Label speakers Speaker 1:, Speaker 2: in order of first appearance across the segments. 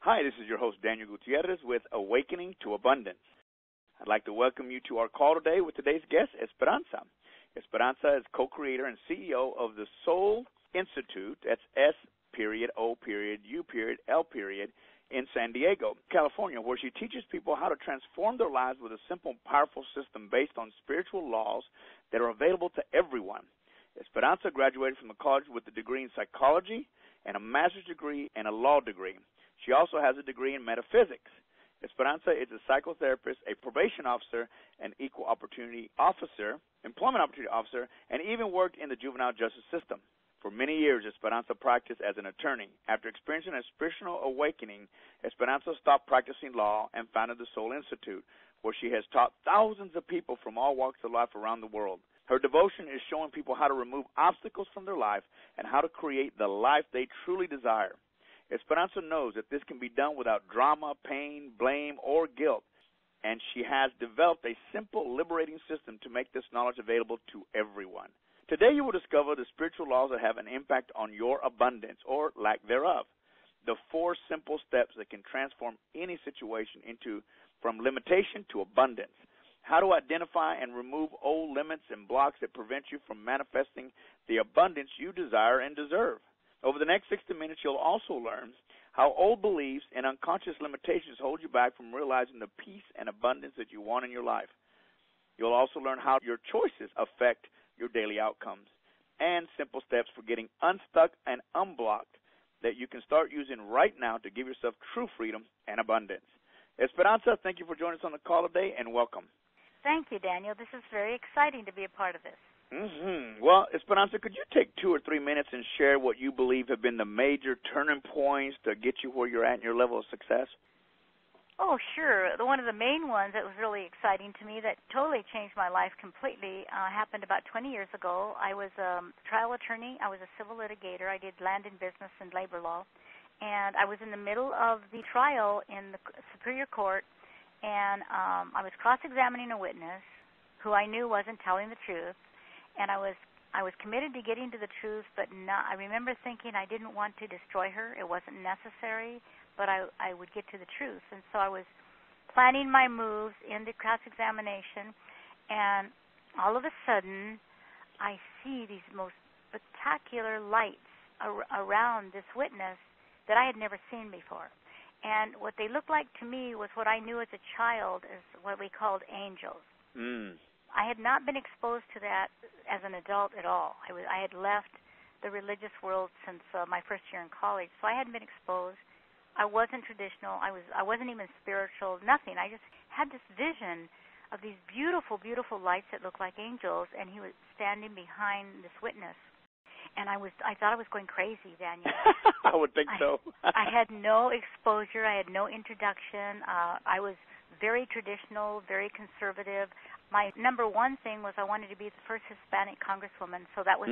Speaker 1: Hi, this is your host, Daniel Gutierrez, with Awakening to Abundance. I'd like to welcome you to our call today with today's guest, Esperanza. Esperanza is co-creator and CEO of the Soul Institute, that's S.O.U.L. in San Diego, California, where she teaches people how to transform their lives with a simple, powerful system based on spiritual laws that are available to everyone. Esperanza graduated from the college with a degree in psychology and a master's degree and a law degree. She also has a degree in metaphysics. Esperanza is a psychotherapist, a probation officer, an equal opportunity officer, employment opportunity officer, and even worked in the juvenile justice system. For many years, Esperanza practiced as an attorney. After experiencing a spiritual awakening, Esperanza stopped practicing law and founded the Soul Institute, where she has taught thousands of people from all walks of life around the world. Her devotion is showing people how to remove obstacles from their life and how to create the life they truly desire. Esperanza knows that this can be done without drama, pain, blame, or guilt, and she has developed a simple, liberating system to make this knowledge available to everyone. Today you will discover the spiritual laws that have an impact on your abundance or lack thereof. The 4 simple steps that can transform any situation from limitation to abundance. How to identify and remove old limits and blocks that prevent you from manifesting the abundance you desire and deserve. Over the next 60 minutes, you'll also learn how old beliefs and unconscious limitations hold you back from realizing the peace and abundance that you want in your life. You'll also learn how your choices affect your daily outcomes and simple steps for getting unstuck and unblocked that you can start using right now to give yourself true freedom and abundance. Esperanza, thank you for joining us on the call today, and welcome.
Speaker 2: Thank you, Daniel. This is very exciting to be a part of this.
Speaker 1: Well, Esperanza, could you take 2 or 3 minutes and share what you believe have been the major turning points to get you where you're at in your level of success?
Speaker 2: Oh, sure. One of the main ones that was really exciting to me that totally changed my life completely happened about 20 years ago. I was a trial attorney. I was a civil litigator. I did land and business and labor law. And I was in the middle of the trial in the Superior Court, and I was cross-examining a witness who I knew wasn't telling the truth. And I was committed to getting to the truth, but I remember thinking I didn't want to destroy her. It wasn't necessary, but I would get to the truth. And so I was planning my moves in the cross-examination, and all of a sudden I see these most spectacular lights around this witness that I had never seen before. And what they looked like to me was what I knew as a child as what we called angels. I had not been exposed to that as an adult at all. I had left the religious world since my first year in college, so I hadn't been exposed. I wasn't traditional. I wasn't even spiritual, nothing. I just had this vision of these beautiful, beautiful lights that looked like angels, and he was standing behind this witness. And I thought I was going crazy, Daniel.
Speaker 1: I would think so.
Speaker 2: I had no exposure. I had no introduction. I was very traditional, very conservative. My number one thing was I wanted to be the first Hispanic congresswoman, so that was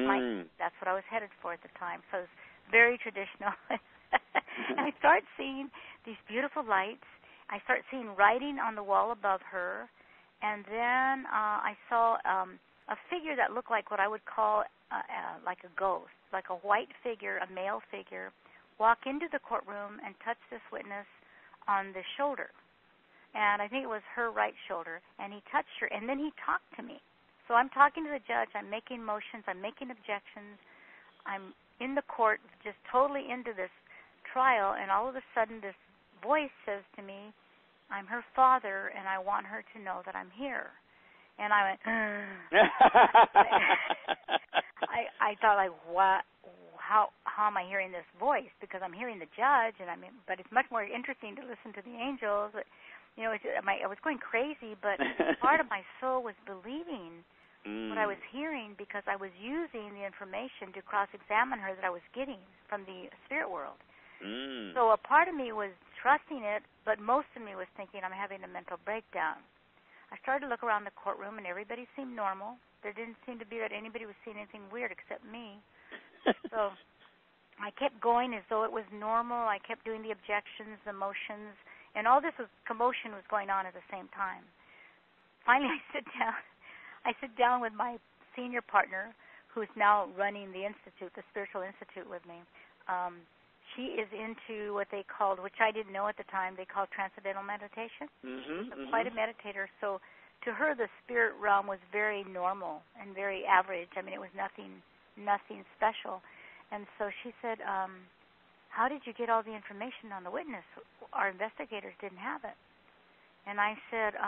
Speaker 2: that's what I was headed for at the time. So I was very traditional. And I start seeing these beautiful lights. I start seeing writing on the wall above her, and then I saw a figure that looked like what I would call like a ghost, like a white figure, a male figure, walk into the courtroom and touch this witness on the shoulder. And I think it was her right shoulder, and he touched her, and then he talked to me. So I'm talking to the judge, I'm making motions, I'm making objections, I'm in the court just totally into this trial, and all of a sudden this voice says to me, I'm her father, and I want her to know that I'm here. And I went, I thought, like, what? How am I hearing this voice? Because I'm hearing the judge, but it's much more interesting to listen to the angels. You know, I was going crazy, but part of my soul was believing what I was hearing because I was using the information to cross-examine her that I was getting from the spirit world. So a part of me was trusting it, but most of me was thinking I'm having a mental breakdown. I started to look around the courtroom, and everybody seemed normal. There didn't seem to be that anybody was seeing anything weird except me. So I kept going as though it was normal. I kept doing the objections, the motions, and all this commotion was going on at the same time. Finally, I sit down with my senior partner, who's now running the institute, the spiritual institute, with me. she is into what they called, which I didn't know at the time, they called transcendental meditation.
Speaker 1: Mm-hmm.
Speaker 2: Quite a meditator. So to her, the spirit realm was very normal and very average. I mean, it was nothing special. And so she said, how did you get all the information on the witness? Our investigators didn't have it. And I said,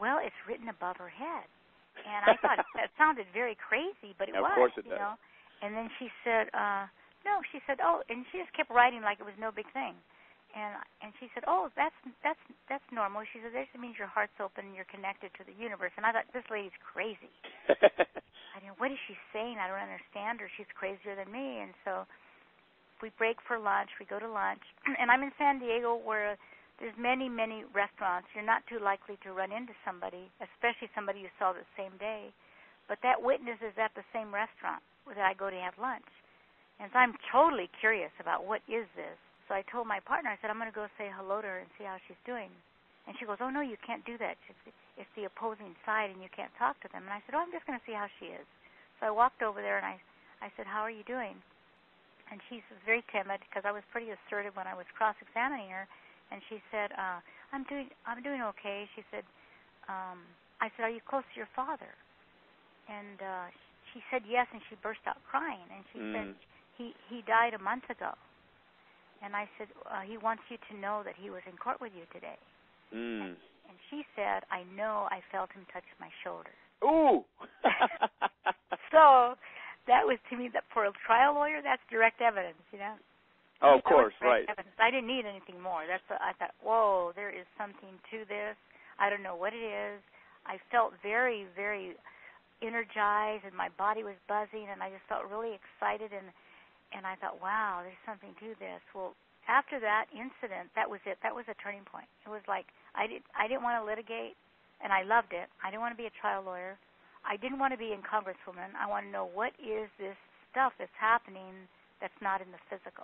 Speaker 2: well, it's written above her head. And I thought that sounded very crazy, but it was.
Speaker 1: Of course it does.
Speaker 2: Know? And then she said, no, she said, oh, and she just kept writing like it was no big thing. And she said, oh, that's normal. She said, that means your heart's open and you're connected to the universe. And I thought, this lady's crazy. I mean, what is she saying? I don't understand her. She's crazier than me. And so we break for lunch. We go to lunch. And I'm in San Diego where there's many, many restaurants. You're not too likely to run into somebody, especially somebody you saw the same day. But that witness is at the same restaurant that I go to have lunch. And so I'm totally curious about what is this. So I told my partner, I said, I'm going to go say hello to her and see how she's doing. And she goes, oh, no, you can't do that. It's the opposing side, and you can't talk to them. And I said, oh, I'm just going to see how she is. So I walked over there, and I said, how are you doing? And she was very timid because I was pretty assertive when I was cross-examining her. And she said, I'm doing okay. She said, I said, are you close to your father? And she said yes, and she burst out crying. And she said, he died a month ago. And I said, he wants you to know that he was in court with you today. And she said, I know, I felt him touch my shoulder.
Speaker 1: Ooh!
Speaker 2: So that was, to me, that for a trial lawyer, that's direct evidence, you know?
Speaker 1: Oh, of course, right.
Speaker 2: Evidence. I didn't need anything more. I thought, whoa, there is something to this. I don't know what it is. I felt very, very energized, and my body was buzzing, and I just felt really excited, and I thought, wow, there's something to this. Well, after that incident, that was it. That was a turning point. It was like I didn't want to litigate, and I loved it. I didn't want to be a trial lawyer. I didn't want to be a congresswoman. I want to know what is this stuff that's happening that's not in the physical.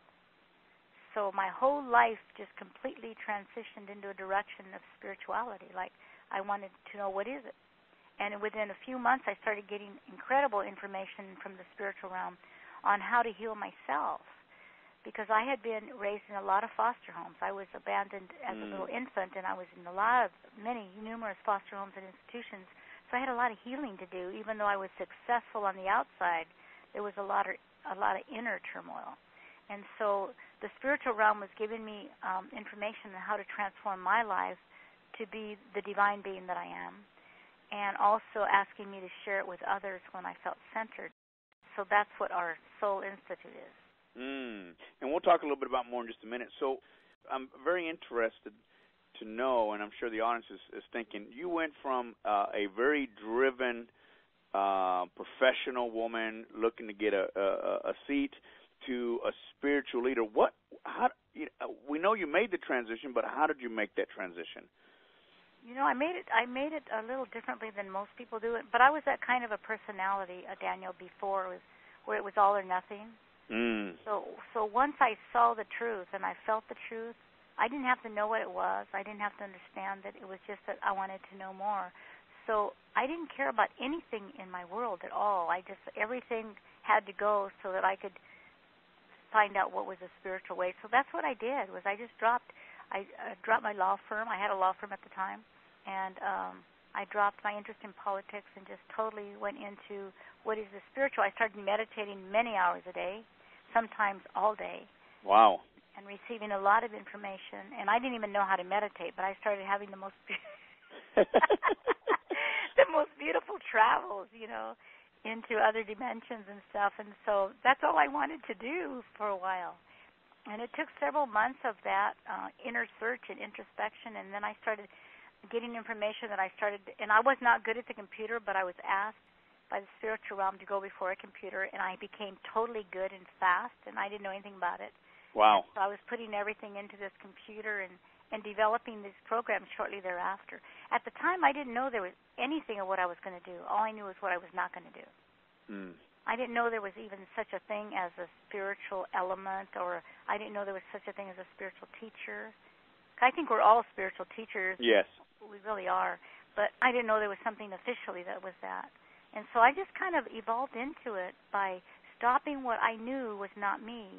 Speaker 2: So my whole life just completely transitioned into a direction of spirituality. Like I wanted to know what is it. And within a few months, I started getting incredible information from the spiritual realm on how to heal myself, because I had been raised in a lot of foster homes. I was abandoned as a little infant, and I was in numerous foster homes and institutions. So I had a lot of healing to do. Even though I was successful on the outside, there was a lot of inner turmoil. And so the spiritual realm was giving me information on how to transform my life to be the divine being that I am, and also asking me to share it with others when I felt centered. So that's what our Soul Institute is.
Speaker 1: And we'll talk a little bit about more in just a minute. So I'm very interested to know, and I'm sure the audience is thinking, you went from a very driven professional woman looking to get a seat to a spiritual leader. We know you made the transition, but how did you make that transition?
Speaker 2: You know, I made it a little differently than most people do it, but I was that kind of a personality, Daniel, before, where it was all or nothing. So once I saw the truth and I felt the truth, I didn't have to know what it was. I didn't have to understand it. It was just that I wanted to know more. So I didn't care about anything in my world at all. Everything had to go so that I could find out what was a spiritual way. So that's what I did. I dropped my law firm. I had a law firm at the time, and I dropped my interest in politics and just totally went into what is the spiritual. I started meditating many hours a day, sometimes all day.
Speaker 1: Wow.
Speaker 2: And receiving a lot of information. And I didn't even know how to meditate, but I started having the most beautiful travels, into other dimensions and stuff. And so that's all I wanted to do for a while. And it took several months of that inner search and introspection, and then I started getting information and I was not good at the computer, but I was asked by the spiritual realm to go before a computer, and I became totally good and fast, and I didn't know anything about it.
Speaker 1: Wow.
Speaker 2: And so I was putting everything into this computer and developing these programs shortly thereafter. At the time, I didn't know there was anything of what I was going to do. All I knew was what I was not going to do. I didn't know there was even such a thing as a spiritual element, or I didn't know there was such a thing as a spiritual teacher. I think we're all spiritual teachers.
Speaker 1: Yes.
Speaker 2: We really are. But I didn't know there was something officially that was that. And so I just kind of evolved into it by stopping what I knew was not me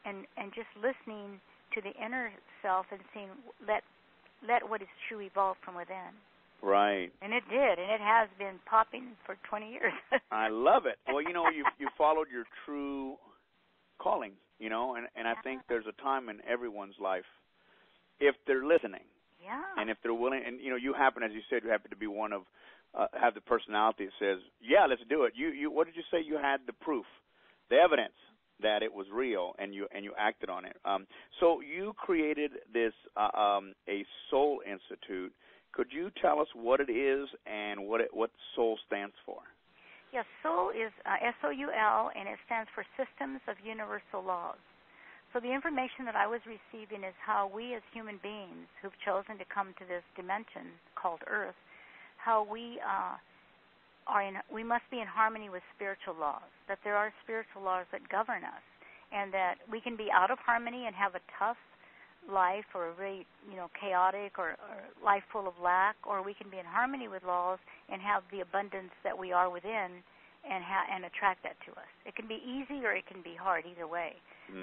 Speaker 2: and just listening to the inner self and seeing, let what is true evolve from within.
Speaker 1: Right.
Speaker 2: And it did, and it has been popping for 20 years.
Speaker 1: I love it. Well, you followed your true calling, and I think there's a time in everyone's life, if they're listening.
Speaker 2: Yeah.
Speaker 1: And if they're willing, and you happen, as you said, you happen to be one of, have the personality that says, yeah, let's do it. You what did you say? You had the proof, the evidence that it was real, and you acted on it. So you created this a Soul Institute. Could you tell us what it is and what Soul stands for?
Speaker 2: Yes, Soul is SOUL, and it stands for Systems of Universal Laws. So the information that I was receiving is how we as human beings who've chosen to come to this dimension called Earth, how we must be in harmony with spiritual laws, that there are spiritual laws that govern us, and that we can be out of harmony and have a tough life or a very chaotic or life full of lack, or we can be in harmony with laws and have the abundance that we are within and attract that to us. It can be easy or it can be hard, either way.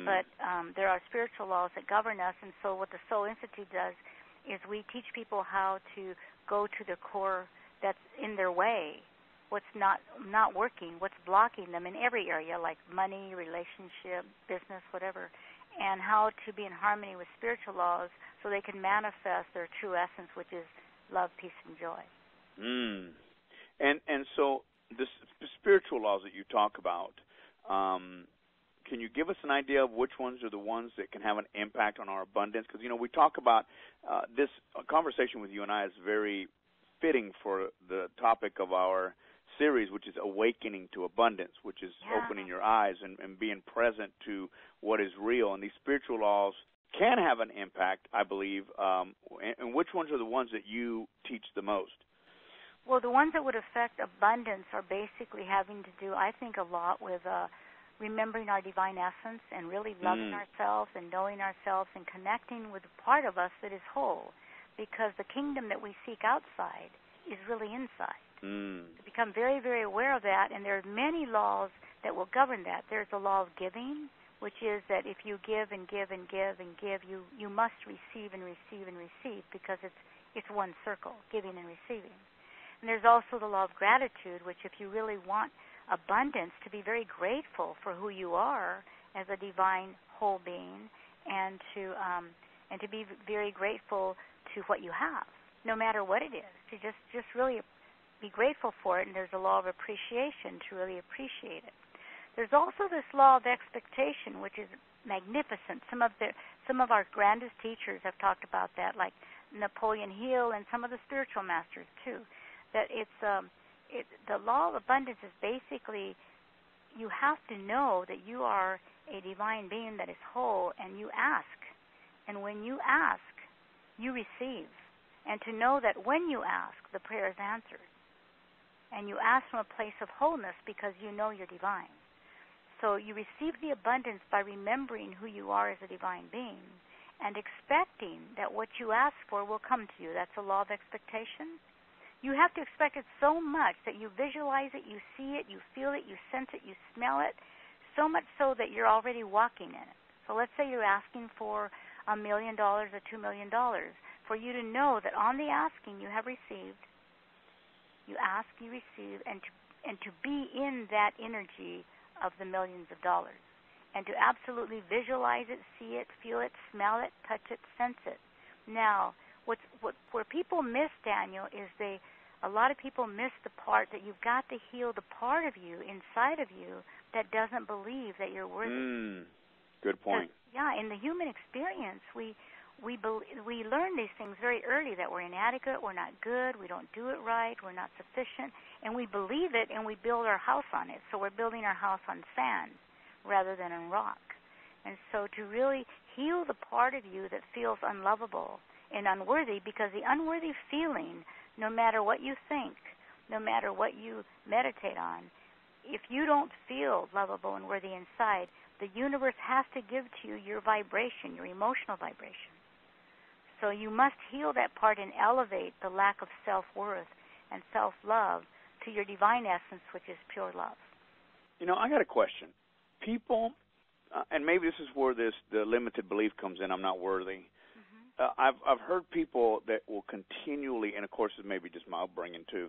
Speaker 2: But there are spiritual laws that govern us, and so what the Soul Institute does is we teach people how to go to the core that's in their way, what's not working, what's blocking them in every area, like money, relationship, business, whatever, and how to be in harmony with spiritual laws so they can manifest their true essence, which is love, peace, and joy.
Speaker 1: And so the spiritual laws that you talk about, can you give us an idea of which ones are the ones that can have an impact on our abundance? Because, we talk about this conversation with you and I is very fitting for the topic of our series, which is Awakening to Abundance, which is opening your eyes and being present to what is real. And these spiritual laws can have an impact, I believe. And which ones are the ones that you teach the most?
Speaker 2: Well, the ones that would affect abundance are basically having to do, I think, a lot with remembering our divine essence and really loving ourselves and knowing ourselves and connecting with the part of us that is whole, because the kingdom that we seek outside is really inside. To become very, very aware of that, and there are many laws that will govern that. There's the law of giving, which is that if you give and give and give and give, you must receive and receive and receive, because it's one circle, giving and receiving. And there's also the law of gratitude, which if you really want abundance, to be very grateful for who you are as a divine whole being, and to be very grateful to what you have, no matter what it is, to just really be grateful for it. And there's a law of appreciation, to really appreciate it. There's also this law of expectation, which is magnificent. Some of our grandest teachers have talked about that, like Napoleon Hill and some of the spiritual masters too. That the law of abundance is basically, you have to know that you are a divine being that is whole, and you ask. And when you ask, you receive. And to know that when you ask, the prayer is answered. And you ask from a place of wholeness because you know you're divine. So you receive the abundance by remembering who you are as a divine being and expecting that what you ask for will come to you. That's a law of expectation. You have to expect it so much that you visualize it, you see it, you feel it, you sense it, you smell it, so much so that you're already walking in it. So let's say you're asking for $1 million or $2 million. For you to know that on the asking you have received, you ask, you receive, and to be in that energy of the millions of dollars, and to absolutely visualize it, see it, feel it, smell it, touch it, sense it. Now, where people miss, Daniel, is a lot of people miss the part that you've got to heal the part of you inside of you that doesn't believe that you're worthy.
Speaker 1: Good point.
Speaker 2: Yeah, in the human experience, we learn these things very early, that we're inadequate, we're not good, we don't do it right, we're not sufficient, and we believe it, and we build our house on it. So we're building our house on sand rather than on rock. And so to really heal the part of you that feels unlovable and unworthy, because the unworthy feeling, no matter what you think, no matter what you meditate on, if you don't feel lovable and worthy inside, the universe has to give to you your vibration, your emotional vibration. So you must heal that part and elevate the lack of self-worth and self-love to your divine essence, which is pure love.
Speaker 1: I got a question. People and maybe this is where the limited belief comes in, I'm not worthy. I've heard people that will continually, and of course it may be just my upbringing too,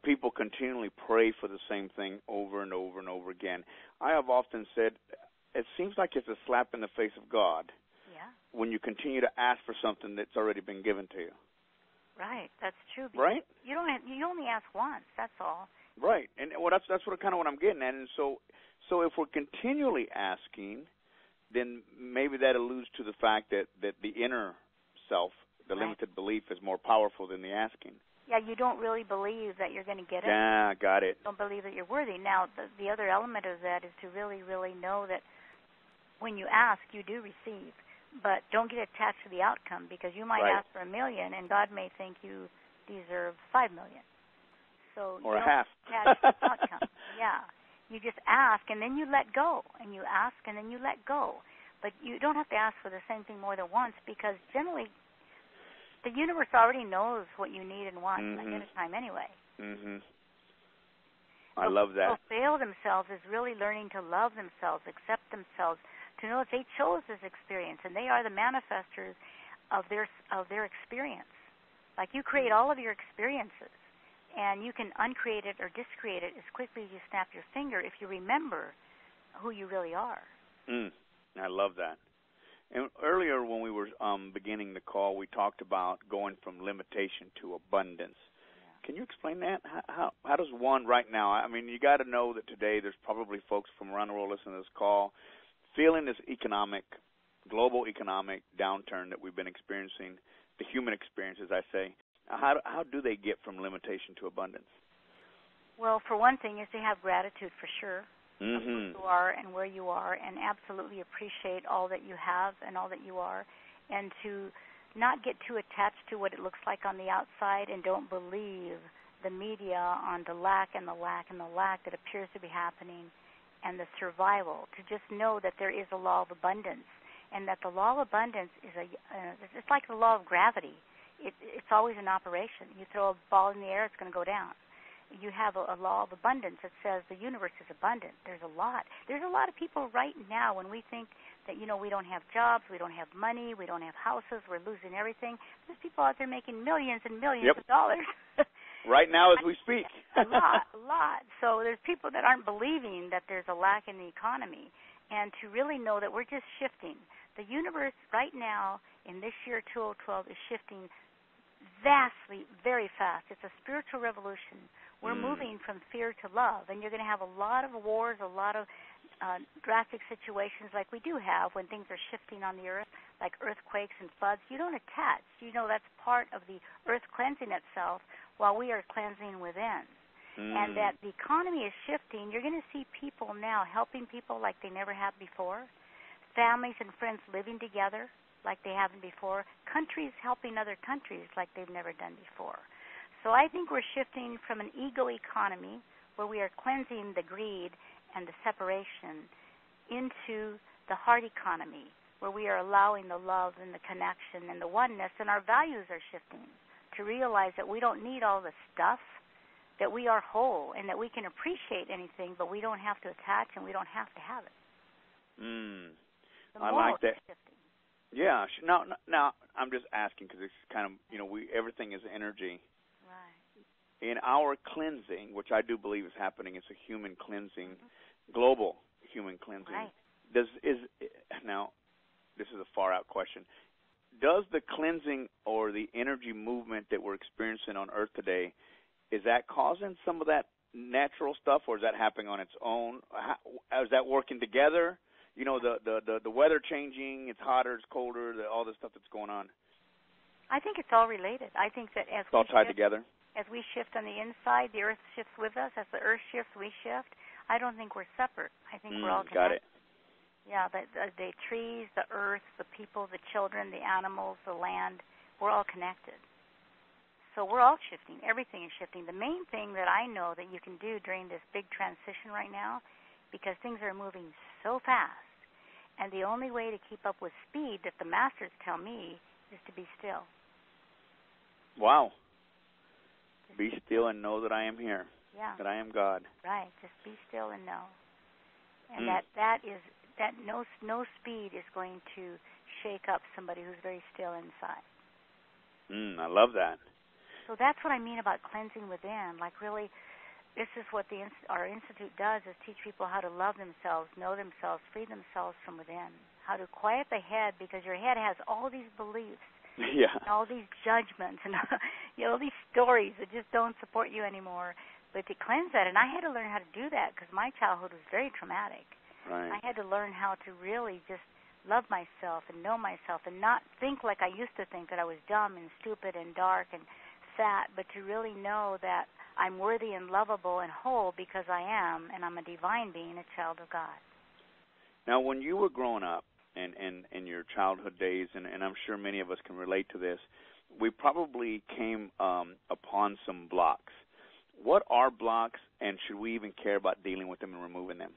Speaker 1: people continually pray for the same thing over and over and over again. I have often said, it seems like it's a slap in the face of God when you continue to ask for something that's already been given to you.
Speaker 2: Right, that's true.
Speaker 1: Right?
Speaker 2: You only ask once, that's all. Right,
Speaker 1: and that's what kind of what I'm getting at. And so if we're continually asking, then maybe that alludes to the fact that the inner self, the limited belief, is more powerful than the asking.
Speaker 2: Yeah, you don't really believe that you're going to get it.
Speaker 1: Yeah, got it.
Speaker 2: You don't believe that you're worthy. Now, the other element of that is to really, really know that when you ask, you do receive. But don't get attached to the outcome, because you might ask for $1 million, and God may think you deserve $5 million. So
Speaker 1: or
Speaker 2: you
Speaker 1: a half.
Speaker 2: Attach to the outcome. Yeah. You just ask, and then you let go. And you ask, and then you let go. But you don't have to ask for the same thing more than once, because generally the universe already knows what you need and want ahead of time anyway.
Speaker 1: I love that.
Speaker 2: Fulfill themselves is really learning to love themselves, accept themselves, to know that they chose this experience, and they are the manifestors of their experience. Like, you create all of your experiences, and you can uncreate it or discreate it as quickly as you snap your finger if you remember who you really are.
Speaker 1: I love that. And earlier when we were beginning the call, we talked about going from limitation to abundance. Can you explain that? How does one right now, I mean, you got to know that today there's probably folks from around the world listening to this call feeling this global economic downturn that we've been experiencing, the human experience, as I say. How do they get from limitation to abundance?
Speaker 2: Well, for one thing is to have gratitude for sure. Of who you are and where you are, and absolutely appreciate all that you have and all that you are, and to not get too attached to what it looks like on the outside, and don't believe the media on the lack and the lack and the lack that appears to be happening, and the survival. To just know that there is a law of abundance, and that the law of abundance is it's like the law of gravity. It's always in operation. You throw a ball in the air, it's going to go down. You have a law of abundance that says the universe is abundant. There's a lot of people right now, when we think that, we don't have jobs, we don't have money, we don't have houses, we're losing everything. There's people out there making millions and millions of dollars.
Speaker 1: Right now as we speak.
Speaker 2: a lot. So there's people that aren't believing that there's a lack in the economy. And to really know that we're just shifting. The universe right now in this year 2012 is shifting vastly, very fast. It's a spiritual revolution. We're moving from fear to love, and you're going to have a lot of wars, a lot of drastic situations like we do have when things are shifting on the earth, like earthquakes and floods. You don't attach. That's part of the earth cleansing itself while we are cleansing within. And that the economy is shifting. You're going to see people now helping people like they never have before, families and friends living together like they haven't before, countries helping other countries like they've never done before. So I think we're shifting from an ego economy where we are cleansing the greed and the separation into the heart economy where we are allowing the love and the connection and the oneness, and our values are shifting to realize that we don't need all the stuff, that we are whole and that we can appreciate anything, but we don't have to attach and we don't have to have it.
Speaker 1: I like that. Yeah. Now I'm just asking because it's kind of, everything is energy. In our cleansing, which I do believe is happening, it's a human cleansing, global human cleansing.
Speaker 2: Right.
Speaker 1: Now, this is a far-out question. Does the cleansing or the energy movement that we're experiencing on Earth today, is that causing some of that natural stuff, or is that happening on its own? Is that working together? The weather changing, it's hotter, it's colder, all this stuff that's going on.
Speaker 2: I think it's all related. I think that as
Speaker 1: it's all tied together.
Speaker 2: As we shift on the inside, the earth shifts with us. As the earth shifts, we shift. I don't think we're separate. I think we're all connected.
Speaker 1: Got it.
Speaker 2: Yeah, the trees, the earth, the people, the children, the animals, the land, we're all connected. So we're all shifting. Everything is shifting. The main thing that I know that you can do during this big transition right now, because things are moving so fast, and the only way to keep up with speed that the masters tell me is to be still.
Speaker 1: Wow. Be still and know that I am here.
Speaker 2: Yeah.
Speaker 1: That I am God.
Speaker 2: Right. Just be still and know. And that is that no speed is going to shake up somebody who's very still inside.
Speaker 1: I love that.
Speaker 2: So that's what I mean about cleansing within. Like really, this is what our institute does, is teach people how to love themselves, know themselves, free themselves from within, how to quiet the head, because your head has all these beliefs, and all these judgments, and all these stories that just don't support you anymore. But to cleanse that, and I had to learn how to do that because my childhood was very traumatic.
Speaker 1: Right.
Speaker 2: I had to learn how to really just love myself and know myself and not think like I used to think, that I was dumb and stupid and dark and fat, but to really know that I'm worthy and lovable and whole because I am, and I'm a divine being, a child of God.
Speaker 1: Now, when you were growing up in your childhood days, and I'm sure many of us can relate to this, we probably came upon some blocks. What are blocks, and should we even care about dealing with them and removing them?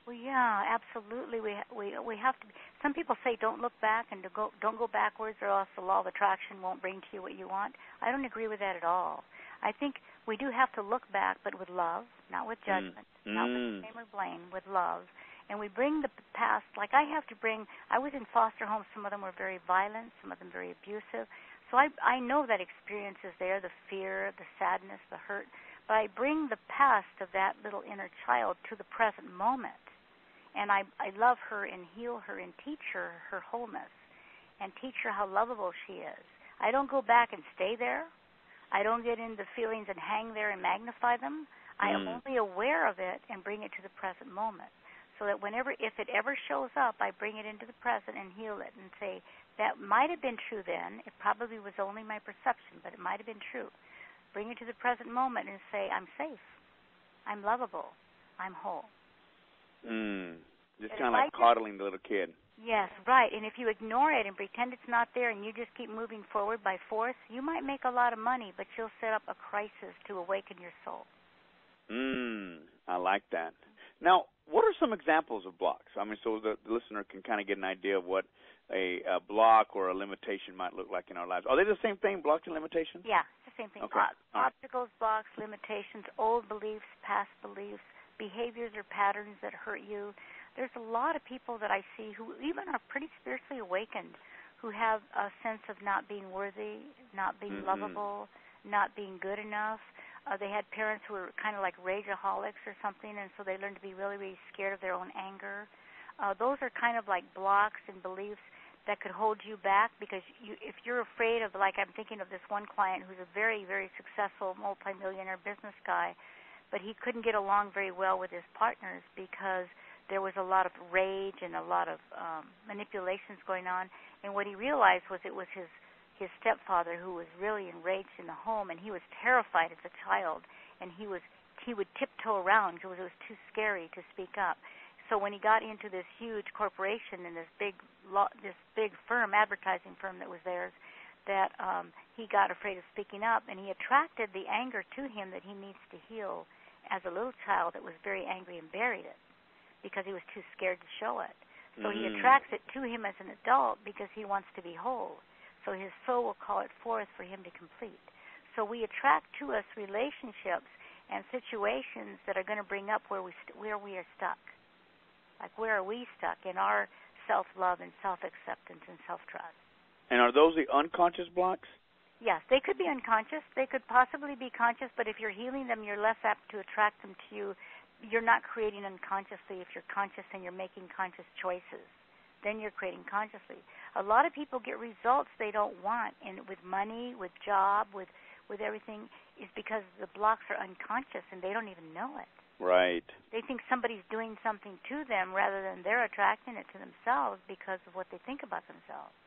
Speaker 2: Well, yeah, absolutely. We have to. Some people say don't look back and don't go backwards, or else the law of attraction won't bring to you what you want. I don't agree with that at all. I think we do have to look back, but with love, not with judgment, not with shame or blame, with love. And we bring the past, like I was in foster homes. Some of them were very violent, some of them very abusive. So I know that experience is there, the fear, the sadness, the hurt. But I bring the past of that little inner child to the present moment. And I love her and heal her and teach her wholeness and teach her how lovable she is. I don't go back and stay there. I don't get into feelings and hang there and magnify them. I am only aware of it and bring it to the present moment. So that if it ever shows up, I bring it into the present and heal it and say, that might have been true then. It probably was only my perception, but it might have been true. Bring it to the present moment and say, I'm safe. I'm lovable. I'm whole.
Speaker 1: Just kind of like coddling the little kid.
Speaker 2: Yes, right. And if you ignore it and pretend it's not there and you just keep moving forward by force, you might make a lot of money, but you'll set up a crisis to awaken your soul.
Speaker 1: I like that. Now, what are some examples of blocks? I mean, so the listener can kind of get an idea of what a block or a limitation might look like in our lives. Are they the same thing, blocks and limitations?
Speaker 2: Yeah, it's the same thing.
Speaker 1: Okay.
Speaker 2: Obstacles, blocks, limitations, old beliefs, past beliefs, behaviors or patterns that hurt you. There's a lot of people that I see who even are pretty spiritually awakened, who have a sense of not being worthy, not being lovable, not being good enough. They had parents who were kind of like rageaholics or something, and so they learned to be really, really scared of their own anger. Those are kind of like blocks and beliefs that could hold you back, because if you're afraid of, like I'm thinking of this one client who's a very, very successful multimillionaire business guy, but he couldn't get along very well with his partners because there was a lot of rage and a lot of manipulations going on. And what he realized was it was his stepfather who was really enraged in the home, and he was terrified as a child, and he would tiptoe around because it was too scary to speak up. So when he got into this huge corporation and this big firm, advertising firm that was theirs, that he got afraid of speaking up, and he attracted the anger to him that he needs to heal as a little child that was very angry and buried it because he was too scared to show it. So he attracts it to him as an adult because he wants to be whole. So his soul will call it forth for him to complete. So we attract to us relationships and situations that are going to bring up where we are stuck. Like, where are we stuck in our self-love and self-acceptance and self-trust?
Speaker 1: And are those the unconscious blocks?
Speaker 2: Yes, they could be unconscious. They could possibly be conscious, but if you're healing them, you're less apt to attract them to you. You're not creating unconsciously. If you're conscious and you're making conscious choices, then you're creating consciously. A lot of people get results they don't want, and with money, with job, with everything, is because the blocks are unconscious and they don't even know it.
Speaker 1: Right.
Speaker 2: They think somebody's doing something to them rather than they're attracting it to themselves because of what they think about themselves.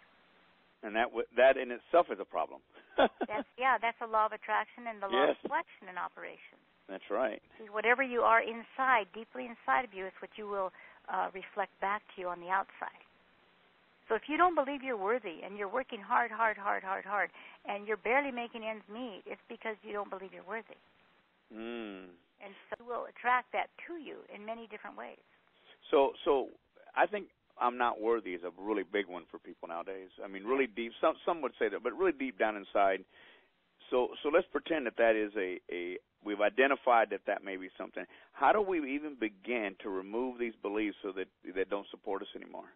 Speaker 1: And that in itself is a problem.
Speaker 2: That's a law of attraction and the law of reflection in operation.
Speaker 1: That's right.
Speaker 2: See, whatever you are inside, deeply inside of you, is what you will reflect back to you on the outside. So if you don't believe you're worthy and you're working hard, and you're barely making ends meet, it's because you don't believe you're worthy. And so you will attract that to you in many different ways. So
Speaker 1: I think I'm not worthy is a really big one for people nowadays. I mean, really deep. Some would say that, but really deep down inside, So let's pretend that is we've identified that may be something. How do we even begin to remove these beliefs so that they don't support us anymore?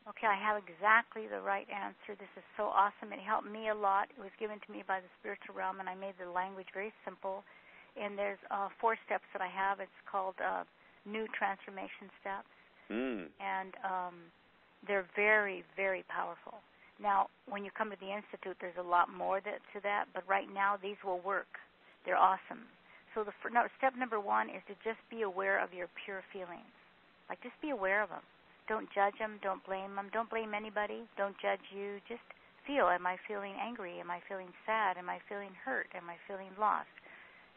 Speaker 2: Okay, I have exactly the right answer. This is so awesome. It helped me a lot. It was given to me by the spiritual realm, and I made the language very simple. And there's 4 steps that I have. It's called New Transformation Steps. And they're very, very powerful. Now, when you come to the Institute, there's a lot more to that, but right now these will work. They're awesome. So step number 1 is to just be aware of your pure feelings. Like, just be aware of them. Don't judge them. Don't blame them. Don't blame anybody. Don't judge you. Just feel. Am I feeling angry? Am I feeling sad? Am I feeling hurt? Am I feeling lost?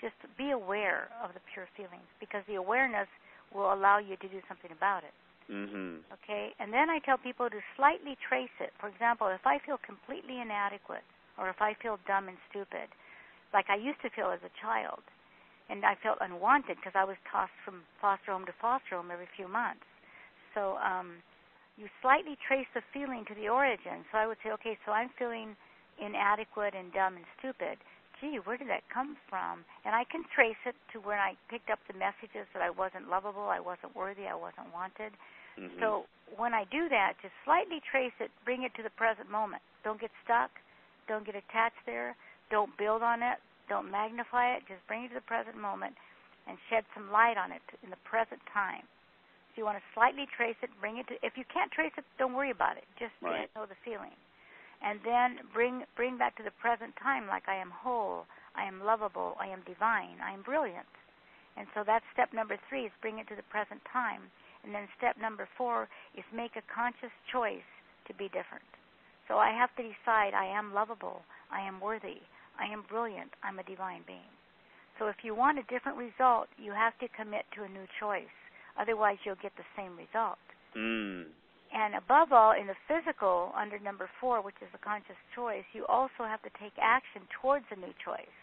Speaker 2: Just be aware of the pure feelings, because the awareness will allow you to do something about it. Okay? And then I tell people to slightly trace it. For example, if I feel completely inadequate, or if I feel dumb and stupid, like I used to feel as a child, and I felt unwanted because I was tossed from foster home to foster home every few months. So you slightly trace the feeling to the origin. So I would say, okay, so I'm feeling inadequate and dumb and stupid. Gee, where did that come from? And I can trace it to when I picked up the messages that I wasn't lovable, I wasn't worthy, I wasn't wanted. So when I do that, just slightly trace it, bring it to the present moment. Don't get stuck. Don't get attached there. Don't build on it. Don't magnify it. Just bring it to the present moment and shed some light on it in the present time. So you want to slightly trace it, bring it to, if you can't trace it, don't worry about it. Just know the feeling. And then bring back to the present time, like I am whole, I am lovable, I am divine, I am brilliant. And so that's step number 3, is bring it to the present time. And then step number 4 is make a conscious choice to be different. So I have to decide I am lovable, I am worthy, I am brilliant, I'm a divine being. So if you want a different result, you have to commit to a new choice. Otherwise, you'll get the same result. And above all, in the physical, under number 4, which is the conscious choice, you also have to take action towards a new choice.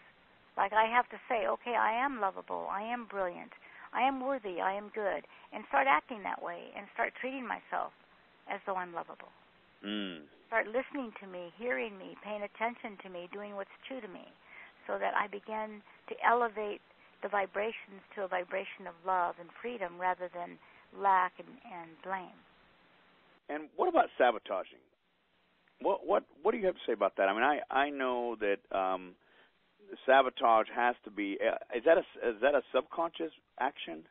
Speaker 2: Like I have to say, okay, I am lovable, I am brilliant, I am worthy, I am good, and start acting that way and start treating myself as though I'm lovable. Start listening to me, hearing me, paying attention to me, doing what's true to me, so that I begin to elevate the vibrations to a vibration of love and freedom rather than lack and blame.
Speaker 1: And what about sabotaging? What do you have to say about that? I mean, I know that sabotage has to be. Is that a subconscious action?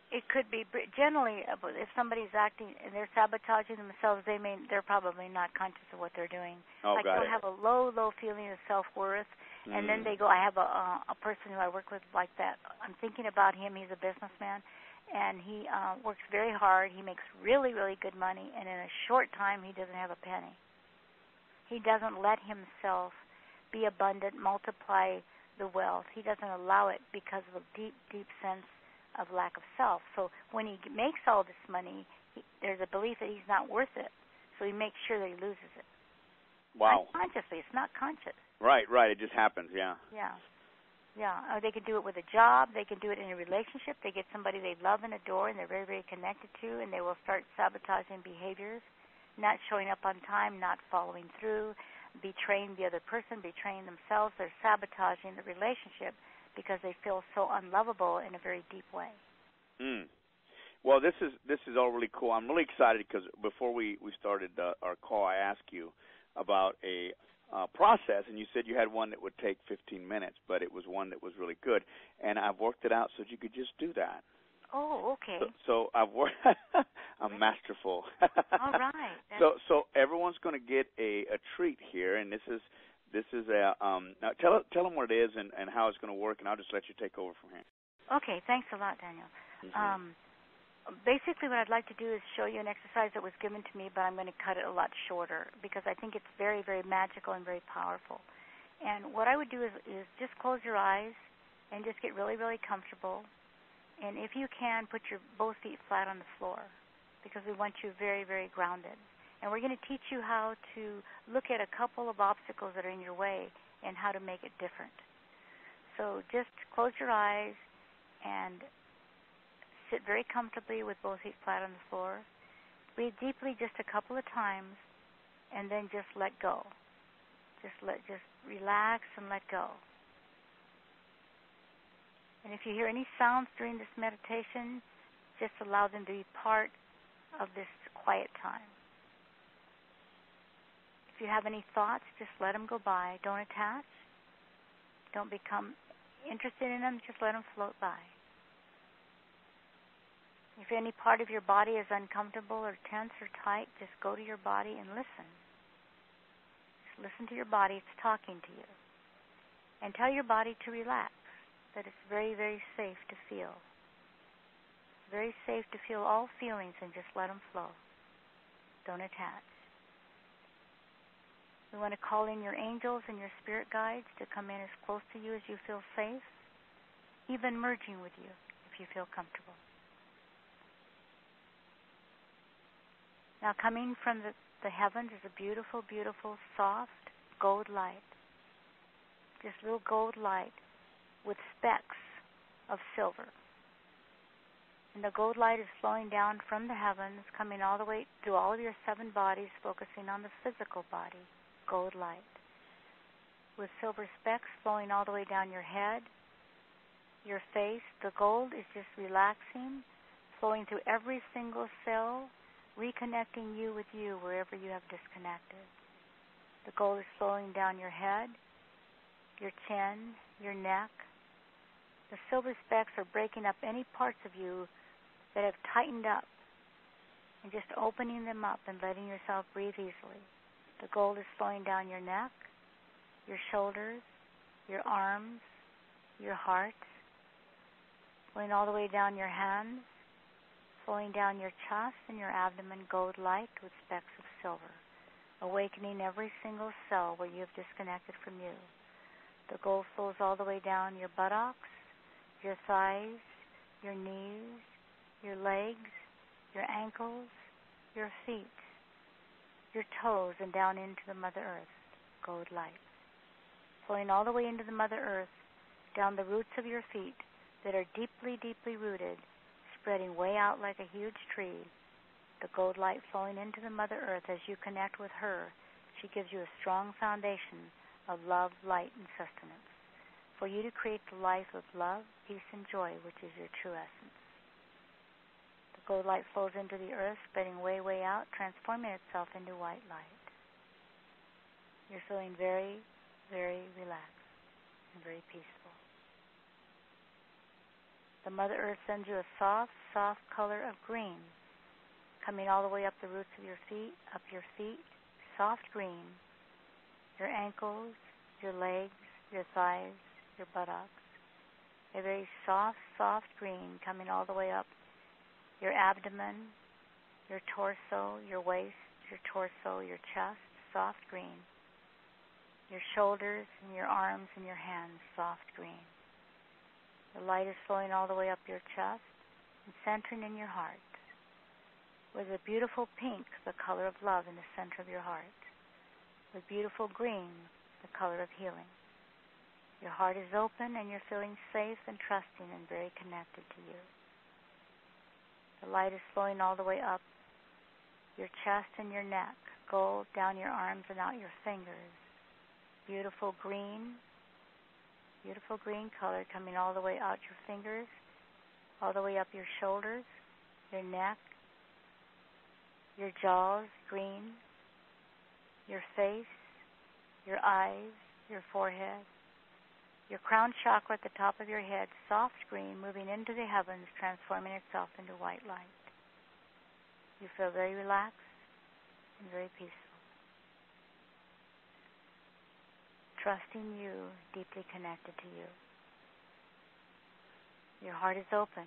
Speaker 2: It could be. Generally, if somebody's acting and they're sabotaging themselves, they're probably not conscious of what they're doing.
Speaker 1: Like
Speaker 2: they'll have a low feeling of self-worth, and then they go. I have a person who I work with like that. I'm thinking about him. He's a businessman. And he works very hard. He makes really, really good money. And in a short time, he doesn't have a penny. He doesn't let himself be abundant, multiply the wealth. He doesn't allow it because of a deep, deep sense of lack of self. So when he makes all this money, there's a belief that he's not worth it. So he makes sure that he loses it.
Speaker 1: Wow.
Speaker 2: Unconsciously. It's not conscious.
Speaker 1: Right. It just happens, yeah.
Speaker 2: Yeah, or they can do it with a job. They can do it in a relationship. They get somebody they love and adore and they're very, very connected to, and they will start sabotaging behaviors, not showing up on time, not following through, betraying the other person, betraying themselves. They're sabotaging the relationship because they feel so unlovable in a very deep way.
Speaker 1: Well, this is all really cool. I'm really excited because before we started our call, I asked you about a process, and you said you had one that would take 15 minutes, but it was one that was really good, and I've worked it out so that you could just do that.
Speaker 2: Oh, okay.
Speaker 1: So I've worked. I'm masterful.
Speaker 2: All right.
Speaker 1: So everyone's going to get a treat here, and this is a now tell them what it is and how it's going to work, and I'll just let you take over from here.
Speaker 2: Okay. Thanks a lot, Daniel. Basically, what I'd like to do is show you an exercise that was given to me, but I'm going to cut it a lot shorter because I think it's very, very magical and very powerful. And what I would do is just close your eyes and just get really, really comfortable. And if you can, put your both feet flat on the floor because we want you very, very grounded. And we're going to teach you how to look at a couple of obstacles that are in your way and how to make it different. So just close your eyes and sit very comfortably with both feet flat on the floor. Breathe deeply just a couple of times, and then just let go. Just relax and let go. And if you hear any sounds during this meditation, just allow them to be part of this quiet time. If you have any thoughts, just let them go by. Don't attach. Don't become interested in them. Just let them float by. If any part of your body is uncomfortable or tense or tight, just go to your body and listen. Just listen to your body. It's talking to you. And tell your body to relax, that it's very, very safe to feel. It's very safe to feel all feelings and just let them flow. Don't attach. We want to call in your angels and your spirit guides to come in as close to you as you feel safe, even merging with you if you feel comfortable. Now coming from the heavens is a beautiful, beautiful, soft gold light. This little gold light with specks of silver. And the gold light is flowing down from the heavens, coming all the way through all of your 7 bodies, focusing on the physical body, gold light. With silver specks flowing all the way down your head, your face. The gold is just relaxing, flowing through every single cell, reconnecting you with you wherever you have disconnected. The gold is flowing down your head, your chin, your neck. The silver specks are breaking up any parts of you that have tightened up and just opening them up and letting yourself breathe easily. The gold is flowing down your neck, your shoulders, your arms, your heart, flowing all the way down your hands, flowing down your chest and your abdomen, gold light with specks of silver, awakening every single cell where you have disconnected from you. The gold flows all the way down your buttocks, your thighs, your knees, your legs, your ankles, your feet, your toes, and down into the Mother Earth, gold light. Flowing all the way into the Mother Earth, down the roots of your feet that are deeply, deeply rooted, spreading way out like a huge tree. The gold light flowing into the Mother Earth as you connect with her. She gives you a strong foundation of love, light, and sustenance for you to create the life of love, peace, and joy, which is your true essence. The gold light flows into the earth, spreading way, way out, transforming itself into white light. You're feeling very, very relaxed and very peaceful. The Mother Earth sends you a soft, soft color of green, coming all the way up the roots of your feet, soft green, your ankles, your legs, your thighs, your buttocks. A very soft, soft green coming all the way up your abdomen, your torso, your waist, your torso, your chest, soft green. Your shoulders and your arms and your hands, soft green. The light is flowing all the way up your chest and centering in your heart with a beautiful pink, the color of love, in the center of your heart. With beautiful green, the color of healing. Your heart is open and you're feeling safe and trusting and very connected to you. The light is flowing all the way up your chest and your neck, gold down your arms and out your fingers. Beautiful green color coming all the way out your fingers, all the way up your shoulders, your neck, your jaws, green, your face, your eyes, your forehead, your crown chakra at the top of your head, soft green, moving into the heavens, transforming itself into white light. You feel very relaxed and very peaceful. Trusting you, deeply connected to you. Your heart is open.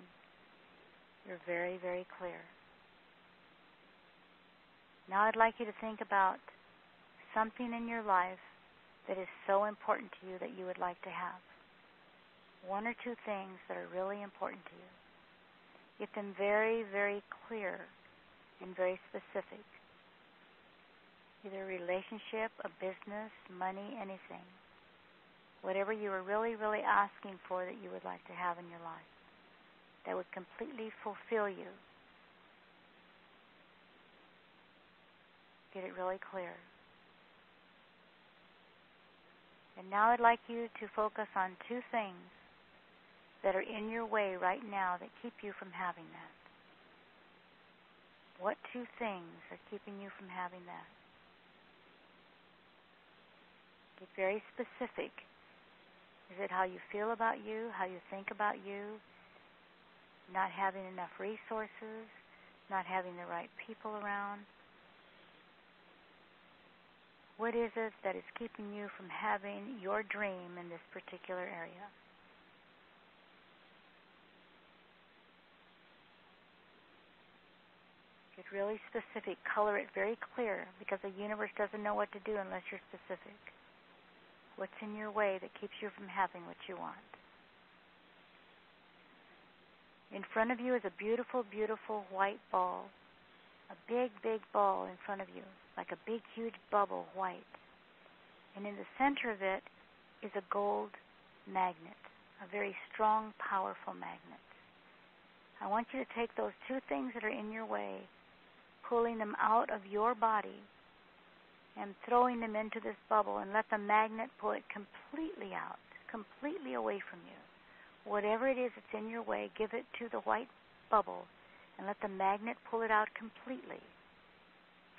Speaker 2: You're very, very clear. Now I'd like you to think about something in your life that is so important to you that you would like to have. 1 or 2 things that are really important to you. Get them very, very clear and very specific. Either a relationship, a business, money, anything. Whatever you are really, really asking for that you would like to have in your life that would completely fulfill you. Get it really clear. And now I'd like you to focus on two things that are in your way right now that keep you from having that. What two things are keeping you from having that? Get very specific. Is it how you feel about you, how you think about you, not having enough resources, not having the right people around? What is it that is keeping you from having your dream in this particular area? Get really specific. Color it very clear, because the universe doesn't know what to do unless you're specific. What's in your way that keeps you from having what you want? In front of you is a beautiful, beautiful white ball. A big, big ball in front of you, like a big, huge bubble, white. And in the center of it is a gold magnet, a very strong, powerful magnet. I want you to take those two things that are in your way, pulling them out of your body and throwing them into this bubble, and let the magnet pull it completely out, completely away from you. Whatever it is that's in your way, give it to the white bubble and let the magnet pull it out completely,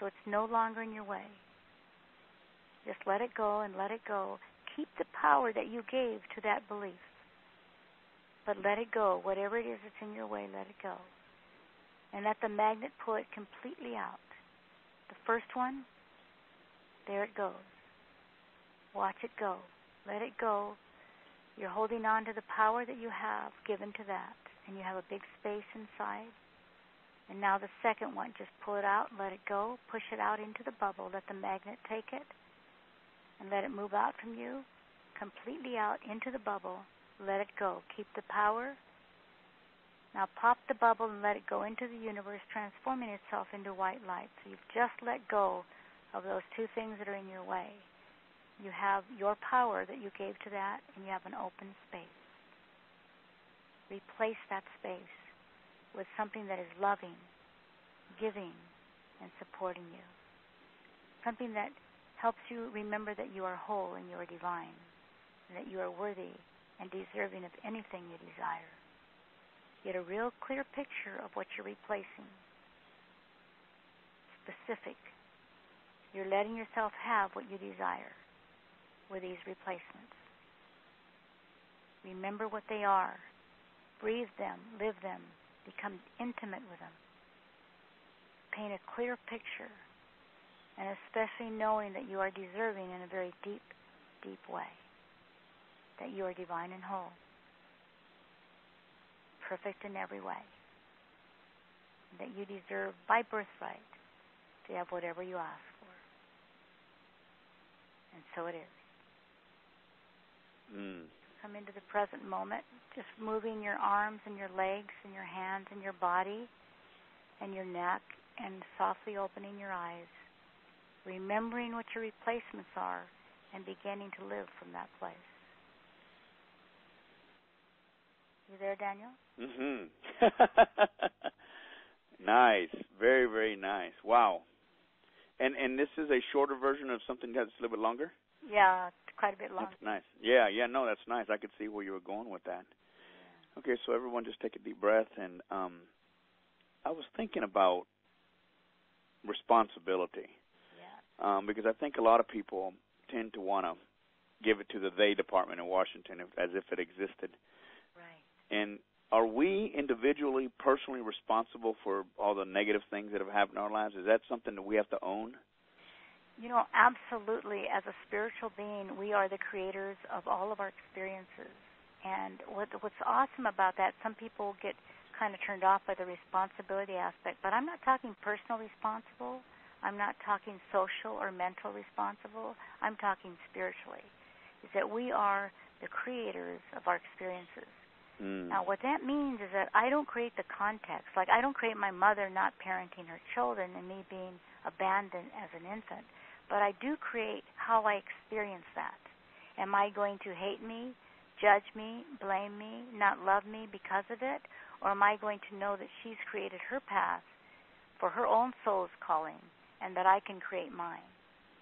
Speaker 2: so it's no longer in your way. Just let it go and let it go. Keep the power that you gave to that belief, but let it go. Whatever it is that's in your way, let it go. And let the magnet pull it completely out. The first one, there it goes. Watch it go. Let it go. You're holding on to the power that you have given to that, and you have a big space inside. And now the second one, just pull it out, let it go, push it out into the bubble, let the magnet take it, and let it move out from you, completely out into the bubble. Let it go. Keep the power. Now pop the bubble and let it go into the universe, transforming itself into white light. So you've just let go of those two things that are in your way. You have your power that you gave to that, and you have an open space. Replace that space with something that is loving, giving, and supporting you. Something that helps you remember that you are whole and you are divine, and that you are worthy and deserving of anything you desire. Get a real clear picture of what you're replacing. Specific. You're letting yourself have what you desire with these replacements. Remember what they are. Breathe them, live them, become intimate with them. Paint a clear picture, and especially knowing that you are deserving in a very deep, deep way. That you are divine and whole. Perfect in every way. That you deserve by birthright to have whatever you ask for. And so it is. Come into the present moment, just moving your arms and your legs and your hands and your body and your neck, and softly opening your eyes, remembering what your replacements are and beginning to live from that place. You there, Daniel?
Speaker 1: Nice. Very, very nice. Wow. And this is a shorter version of something that's a little bit longer?
Speaker 2: Yeah, it's quite a bit longer.
Speaker 1: That's nice. Yeah, no, that's nice. I could see where you were going with that. Yeah. Okay, so everyone just take a deep breath. And I was thinking about responsibility.
Speaker 2: Yeah.
Speaker 1: Because I think a lot of people tend to want to give it to the they department in Washington as if it existed.
Speaker 2: Right.
Speaker 1: And are we individually, personally responsible for all the negative things that have happened in our lives? Is that something that we have to own?
Speaker 2: You know, absolutely. As a spiritual being, we are the creators of all of our experiences. And what's awesome about that, some people get kind of turned off by the responsibility aspect, but I'm not talking personal responsible. I'm not talking social or mental responsible. I'm talking spiritually. Is that we are the creators of our experiences. Now, what that means is that I don't create the context. Like, I don't create my mother not parenting her children and me being abandoned as an infant. But I do create how I experience that. Am I going to hate me, judge me, blame me, not love me because of it? Or am I going to know that she's created her path for her own soul's calling and that I can create mine?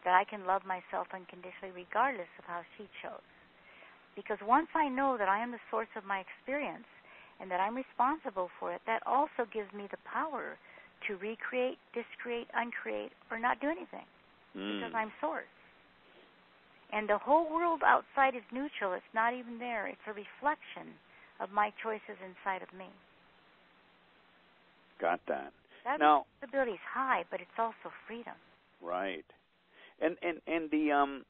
Speaker 2: that I can love myself unconditionally regardless of how she chose. Because once I know that I am the source of my experience and that I'm responsible for it, that also gives me the power to recreate, discreate, uncreate, or not do anything because I'm source. And the whole world outside is neutral. It's not even there. It's a reflection of my choices inside of me.
Speaker 1: Got that.
Speaker 2: That
Speaker 1: now,
Speaker 2: responsibility is high, but it's also freedom.
Speaker 1: Right. And the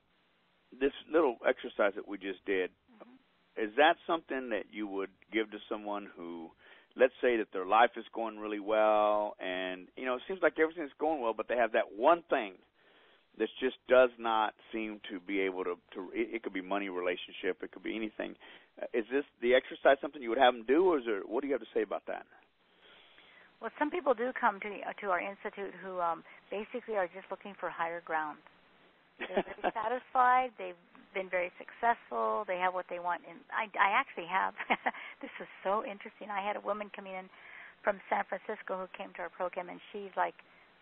Speaker 1: this little exercise that we just did, is that something that you would give to someone who, let's say that their life is going really well, and it seems like everything's going well, but they have that one thing that just does not seem to be able to it could be money, relationship, it could be anything. Is this the exercise something you would have them do, or is there, what do you have to say about that?
Speaker 2: Well, some people do come to our institute who basically are just looking for higher ground. They're very satisfied. They've been very successful. They have what they want. And I actually have. This is so interesting. I had a woman coming in from San Francisco who came to our program, and she's like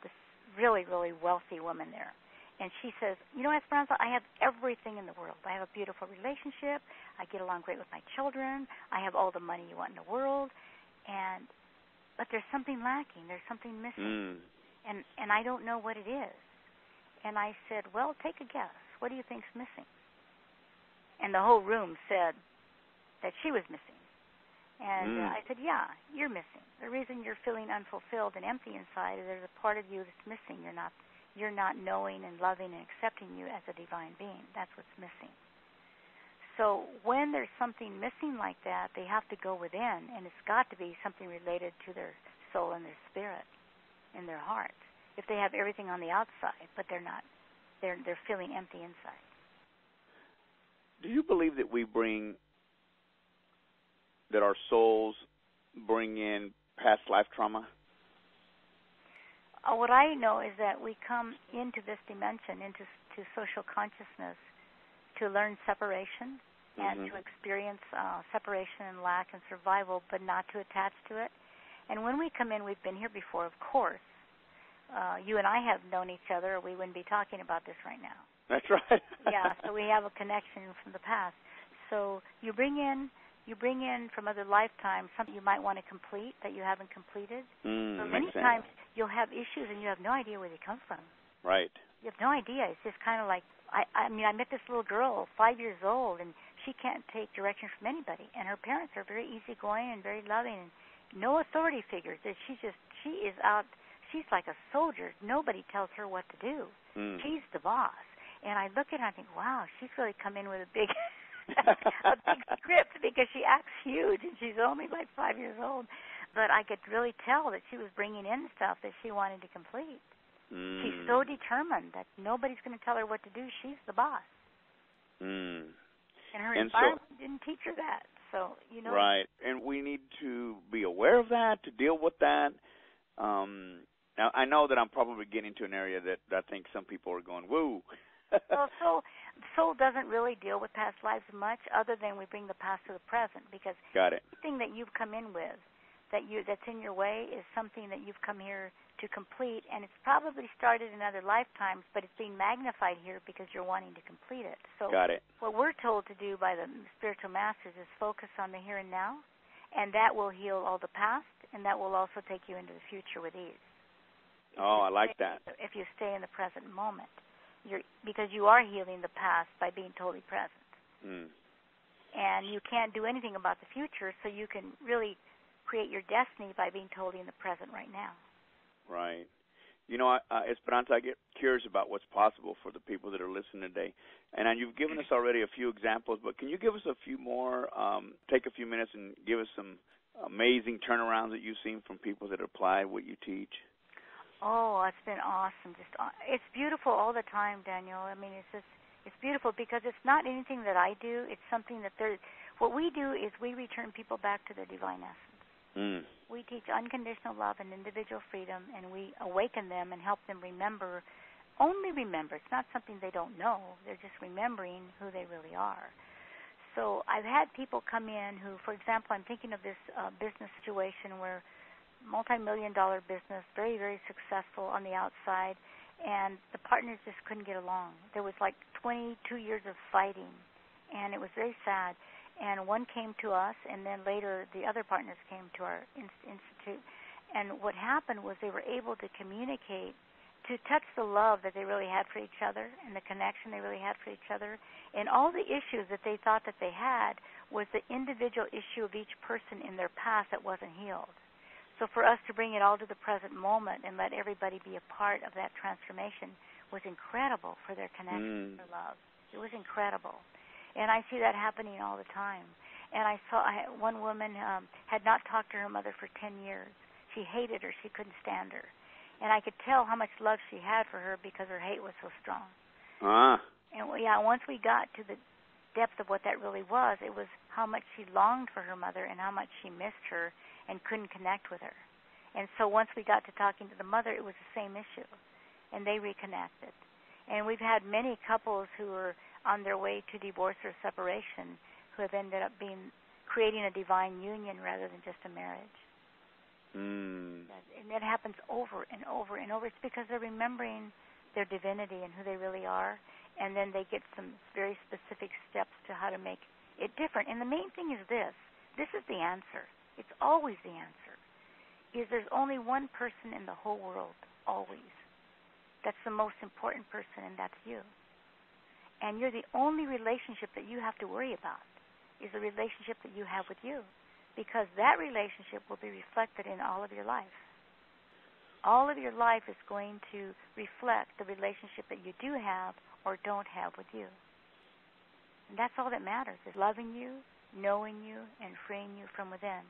Speaker 2: this really, really wealthy woman there. And she says, Esperanza, I have everything in the world. I have a beautiful relationship. I get along great with my children. I have all the money you want in the world. But there's something lacking. There's something missing. And I don't know what it is. And I said, well, take a guess. What do you think's missing? And the whole room said that she was missing. And I said, yeah, you're missing. The reason you're feeling unfulfilled and empty inside is there's a part of you that's missing. You're not knowing and loving and accepting you as a divine being. That's what's missing. So when there's something missing like that, they have to go within, and it's got to be something related to their soul and their spirit and their heart. If they have everything on the outside, but they're not, they're feeling empty inside.
Speaker 1: Do you believe that that our souls bring in past life trauma?
Speaker 2: What I know is that we come into this dimension, into social consciousness, to learn separation and to experience separation and lack and survival, but not to attach to it. And when we come in, we've been here before, of course. You and I have known each other, or we wouldn't be talking about this right now.
Speaker 1: That's right.
Speaker 2: Yeah, so we have a connection from the past. So you bring in from other lifetimes something you might want to complete that you haven't completed. So many times you'll have issues and you have no idea where they come from.
Speaker 1: Right.
Speaker 2: You have no idea. It's just kind of like, I met this little girl, 5 years old, and she can't take direction from anybody. And her parents are very easygoing and very loving, and no authority figures. She is out. She's like a soldier. Nobody tells her what to do. She's the boss. And I look at her and I think, wow, she's really come in with a big a big script because she acts huge and she's only like 5 years old. But I could really tell that she was bringing in stuff that she wanted to complete. She's so determined that nobody's going to tell her what to do. She's the boss. And her environment didn't teach her that. So,
Speaker 1: Right. And we need to be aware of that, to deal with that. Now, I know that I'm probably getting to an area that I think some people are going, woo.
Speaker 2: Well, soul doesn't really deal with past lives much, other than we bring the past to the present, because everything that you've come in with, that's in your way, is something that you've come here to complete, and it's probably started in other lifetimes, but it's being magnified here because you're wanting to complete it. So what we're told to do by the spiritual masters is focus on the here and now, and that will heal all the past, and that will also take you into the future with ease.
Speaker 1: I like that.
Speaker 2: If you stay in the present moment. Because you are healing the past by being totally present. And you can't do anything about the future, so you can really create your destiny by being totally in the present right now.
Speaker 1: Right. Esperanza, I get curious about what's possible for the people that are listening today. And you've given us already a few examples, but can you give us a few more, take a few minutes and give us some amazing turnarounds that you've seen from people that apply what you teach?
Speaker 2: Oh, it's been awesome. It's beautiful all the time, Daniel. I mean, it's beautiful because it's not anything that I do. It's something that what we do is we return people back to their divine essence. We teach unconditional love and individual freedom, and we awaken them and help them remember, only remember. It's not something they don't know. They're just remembering who they really are. So I've had people come in who, for example, I'm thinking of this business situation where multi-million-dollar business, very, very successful on the outside, and the partners just couldn't get along. There was like 22 years of fighting, and it was very sad. And one came to us, and then later the other partners came to our institute. And what happened was they were able to communicate, to touch the love that they really had for each other and the connection they really had for each other. And all the issues that they thought that they had was the individual issue of each person in their past that wasn't healed. So for us to bring it all to the present moment and let everybody be a part of that transformation was incredible for their connection, their love. It was incredible. And I see that happening all the time. And one woman had not talked to her mother for 10 years. She hated her. She couldn't stand her. And I could tell how much love she had for her because her hate was so strong. And once we got to the depth of what that really was, it was how much she longed for her mother and how much she missed her and couldn't connect with her. And so once we got to talking to the mother, it was the same issue, and they reconnected. And we've had many couples who were on their way to divorce or separation who have ended up creating a divine union rather than just a marriage. And that happens over and over and over. It's because they're remembering their divinity and who they really are, and then they get some very specific steps to how to make it different. And the main thing is this. This is the answer. It's always the answer. Is there's only one person in the whole world, always. That's the most important person, and that's you. And you're the only relationship that you have to worry about is the relationship that you have with you, because that relationship will be reflected in all of your life. All of your life is going to reflect the relationship that you do have or don't have with you. And that's all that matters, is loving you, knowing you, and freeing you from within.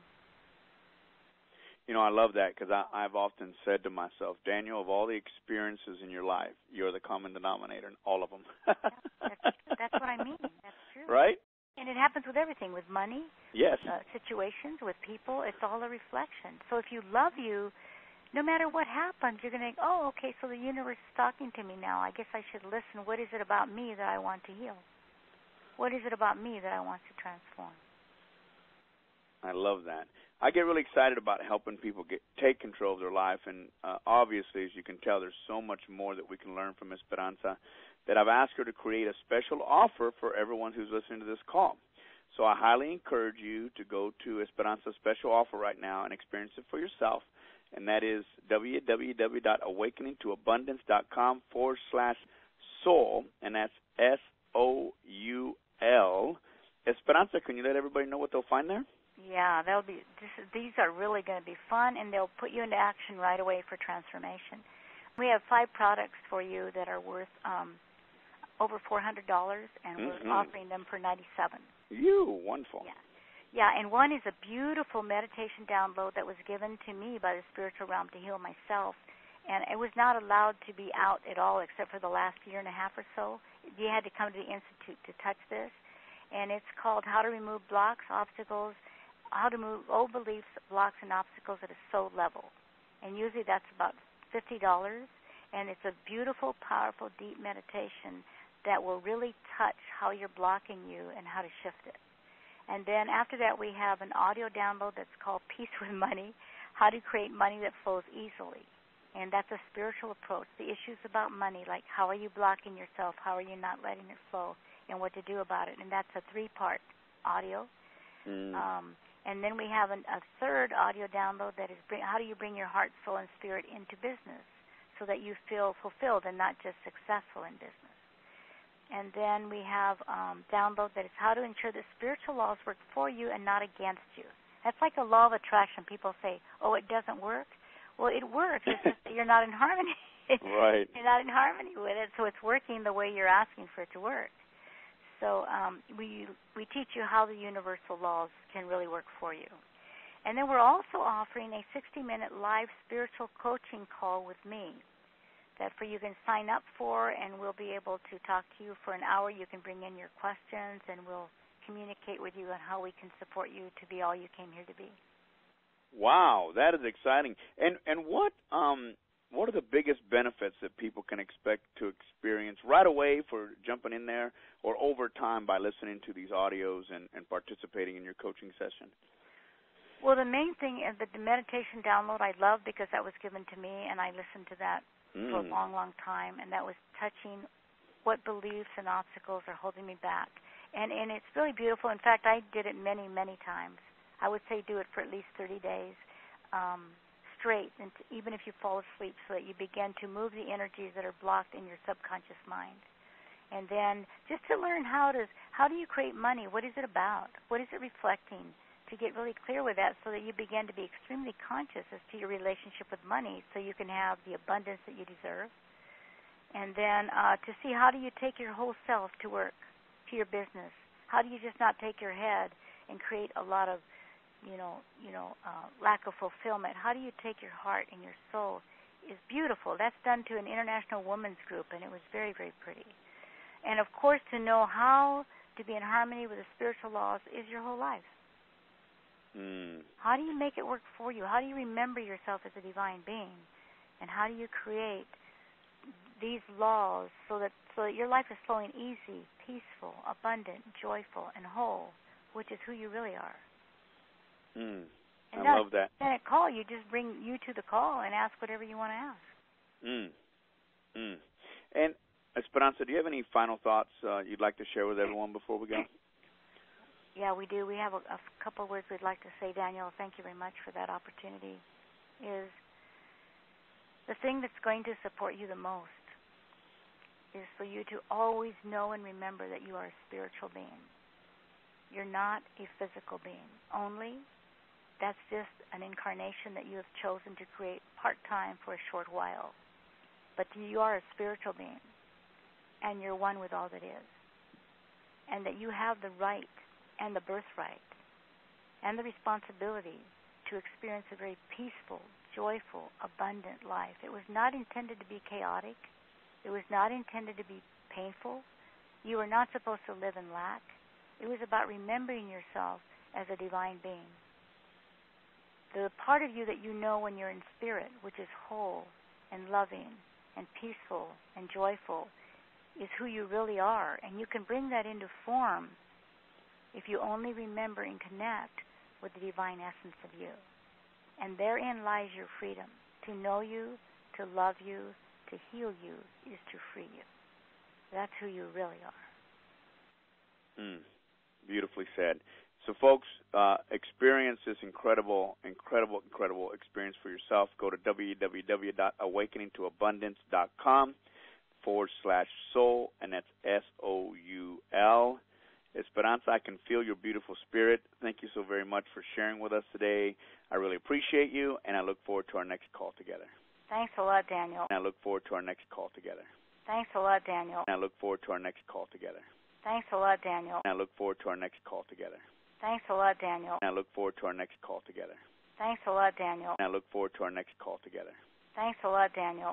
Speaker 1: You know, I love that because I've often said to myself, Daniel, of all the experiences in your life, you're the common denominator in all of them.
Speaker 2: That's what I mean. That's true.
Speaker 1: Right?
Speaker 2: And it happens with everything, with money,
Speaker 1: yes,
Speaker 2: situations, with people. It's all a reflection. So if you love you, no matter what happens, you're going to think, oh, okay, so the universe is talking to me now. I guess I should listen. What is it about me that I want to heal? What is it about me that I want to transform?
Speaker 1: I love that. I get really excited about helping people take control of their life, and obviously, as you can tell, there's so much more that we can learn from Esperanza that I've asked her to create a special offer for everyone who's listening to this call. So I highly encourage you to go to Esperanza's special offer right now and experience it for yourself, and that is www.awakeningtoabundance.com/soul, and that's SOUL. Esperanza, can you let everybody know what they'll find there?
Speaker 2: Yeah, these are really going to be fun, and they'll put you into action right away for transformation. We have 5 products for you that are worth over $400, and we're offering them for $97.
Speaker 1: Wonderful.
Speaker 2: Yeah, and one is a beautiful meditation download that was given to me by the spiritual realm to heal myself, and it was not allowed to be out at all except for the last year and a half or so. You had to come to the Institute to touch this, and it's called How to Remove Blocks, Obstacles, How to Move Old Beliefs, Blocks, and Obstacles at a Soul Level. And usually that's about $50, and it's a beautiful, powerful, deep meditation that will really touch how you're blocking you and how to shift it. And then after that, we have an audio download that's called Peace with Money, How to Create Money That Flows Easily. And that's a spiritual approach. The issues about money, like how are you blocking yourself, how are you not letting it flow, and what to do about it. And that's a 3-part audio. And then we have a third audio download that is how do you bring your heart, soul, and spirit into business so that you feel fulfilled and not just successful in business. And then we have download that is how to ensure that spiritual laws work for you and not against you. That's like a law of attraction. People say, oh, it doesn't work. Well, it works. It's just that you're not in harmony.
Speaker 1: Right.
Speaker 2: You're not in harmony with it, so it's working the way you're asking for it to work. So we teach you how the universal laws can really work for you. And then we're also offering a 60-minute live spiritual coaching call with me that you can sign up for, and we'll be able to talk to you for an hour. You can bring in your questions, and we'll communicate with you on how we can support you to be all you came here to be.
Speaker 1: Wow, that is exciting. And what are the biggest benefits that people can expect to experience right away for jumping in there or over time by listening to these audios and participating in your coaching session?
Speaker 2: Well, the main thing is that the meditation download I love because that was given to me, and I listened to that for a long, long time, and that was touching what beliefs and obstacles are holding me back. And it's really beautiful. In fact, I did it many, many times. I would say do it for at least 30 days straight, and even if you fall asleep, so that you begin to move the energies that are blocked in your subconscious mind. And then just to learn how do you create money? What is it about? What is it reflecting? To get really clear with that, so that you begin to be extremely conscious as to your relationship with money, so you can have the abundance that you deserve. And then to see, how do you take your whole self to work, to your business? How do you just not take your head and create a lot of, lack of fulfillment? How do you take your heart and your soul? Is beautiful. That's done to an international women's group, and it was very, very pretty. And of course, to know how to be in harmony with the spiritual laws is your whole life. How do you make it work for you? How do you remember yourself as a divine being? And how do you create these laws so that your life is flowing easy, peaceful, abundant, joyful, and whole, which is who you really are?
Speaker 1: I love that.
Speaker 2: And at call, you just bring you to the call and ask whatever you want to ask.
Speaker 1: And Esperanza, do you have any final thoughts you'd like to share with everyone before we go?
Speaker 2: Yeah, we do. We have a couple of words we'd like to say, Daniel. Thank you very much for that opportunity. Is the thing that's going to support you the most is for you to always know and remember that you are a spiritual being. You're not a physical being. Only that's just an incarnation that you have chosen to create part-time for a short while. But you are a spiritual being, and you're one with all that is. And that you have the right and the birthright and the responsibility to experience a very peaceful, joyful, abundant life. It was not intended to be chaotic. It was not intended to be painful. You were not supposed to live in lack. It was about remembering yourself as a divine being. The part of you that you know when you're in spirit, which is whole and loving and peaceful and joyful, is who you really are. And you can bring that into form if you only remember and connect with the divine essence of you. And therein lies your freedom. To know you, to love you, to heal you is to free you. That's who you really are.
Speaker 1: Beautifully said. So, folks, experience this incredible experience for yourself. Go to www.awakeningtoabundance.com/soul, and that's SOUL. Esperanza, I can feel your beautiful spirit. Thank you so very much for sharing with us today. I really appreciate you, and I look forward to our next call together.
Speaker 2: Thanks a lot, Daniel.
Speaker 1: And I look forward to our next call together.
Speaker 2: Thanks a lot, Daniel.
Speaker 1: And I look forward to our next call together.
Speaker 2: Thanks a lot, Daniel.
Speaker 1: And I look forward to our next call together.
Speaker 2: Thanks a lot, Daniel.
Speaker 1: And I look forward to our next call together.
Speaker 2: Thanks a lot, Daniel.
Speaker 1: And I look forward to our next call together.
Speaker 2: Thanks a lot, Daniel.